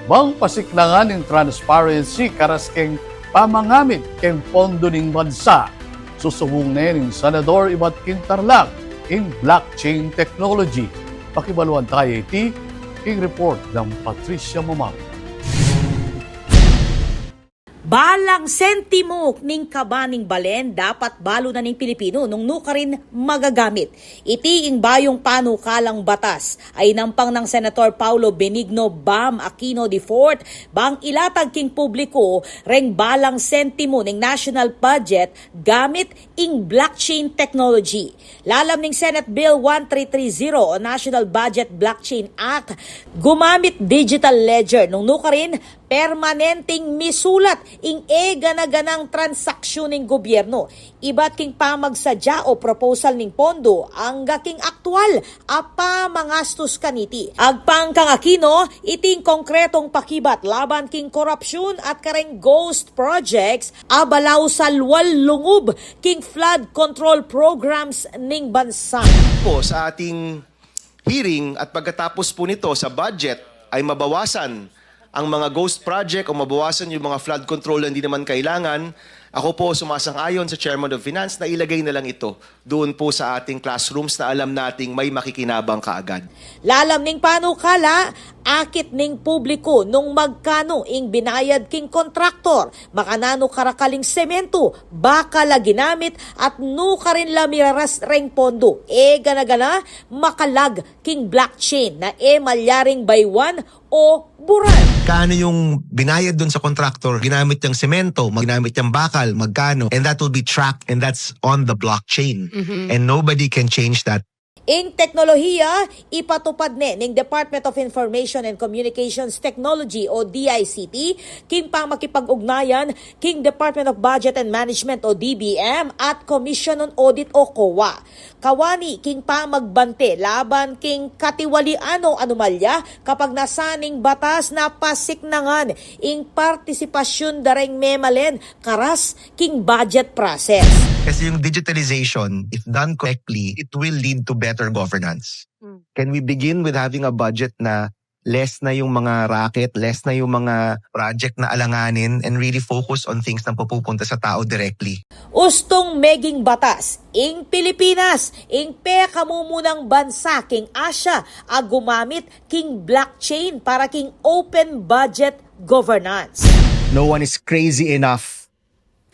Bang pasiklangan ng transparency karas keng pamangamit keng pondo ng bansa. Susubong na ng Senador Ibat Quintarlac in blockchain technology. Pakibaluan tayo iti king report ng Patricia Mamang. Balang sentimo ning kabaning balen dapat balo na ning Pilipino nung nuka rin magagamit. Iti ing bayong panukalang batas ay nampang ng Senator Paulo Benigno Bam Aquino IV bang ilatag king publiko reng balang sentimo ning national budget gamit ing blockchain technology. Lalam ning Senate Bill 1330 o National Budget Blockchain Act, gumamit digital ledger nung nuka rin permanenteng misulat ing ganaganang transaksyon ng gobyerno. Iba't king pamagsadya o proposal ning pondo ang gaking aktual apa mangastos kaniti. Agpang kang Aquino, iting konkretong pakibat laban king korupsyon at kareng ghost projects abalaw sa luwal lungub king flood control programs ning bansa. Po sa ating hearing at pagkatapos po nito sa budget ay mabawasan ang mga ghost project o mabawasan yung mga flood control na hindi naman kailangan. Ako po sumasang-ayon sa Chairman of Finance na ilagay na lang ito doon po sa ating classrooms na alam nating may makikinabang kaagad. Lalam ning panukala, akit ning publiko nung magkano ing binayad king kontraktor, makanano karakaling semento, baka la ginamit at nuka rin la miraras reng pondo. Gana-gana makalag king blockchain na malyaring by one o buran. Kano yung binayad dun sa contractor, ginamit yung semento, ginamit yung bakal, magkano, and that will be tracked and that's on the blockchain. And nobody can change that. Ing teknolohiya, ipatupad ning Department of Information and Communications Technology o DICT, king pang makipag-ugnayan, king Department of Budget and Management o DBM at Commission on Audit o COA. Kawani, king pang magbante, laban king katiwalian o anomalya kapag nasaning batas na pasiknangan, ing partisipasyon dareng memalen, karas king budget process. Kasi yung digitalization, if done correctly, it will lead to better governance. Can we begin with having a budget na less na yung mga racket, less na yung mga project na alanganin, and really focus on things na pupunta sa tao directly? Ustong meging batas, ing Pilipinas, ing pekamumunang bansa, king Asia, gumamit king blockchain para king open budget governance. No one is crazy enough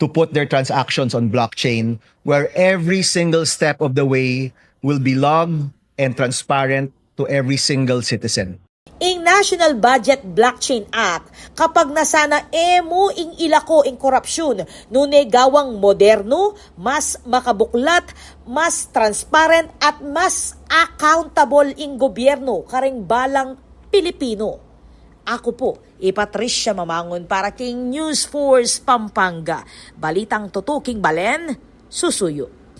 to put their transactions on blockchain where every single step of the way will be logged and transparent to every single citizen. Ing National Budget Blockchain Act, kapag nasana mo ing ilako ing korupsyon, nune gawang moderno, mas makabuklat, mas transparent at mas accountable ing gobyerno karing balang Pilipino. Ako po, Patricia Mamangon para king News Force Pampanga. Balitang tutuking balen, susuyo.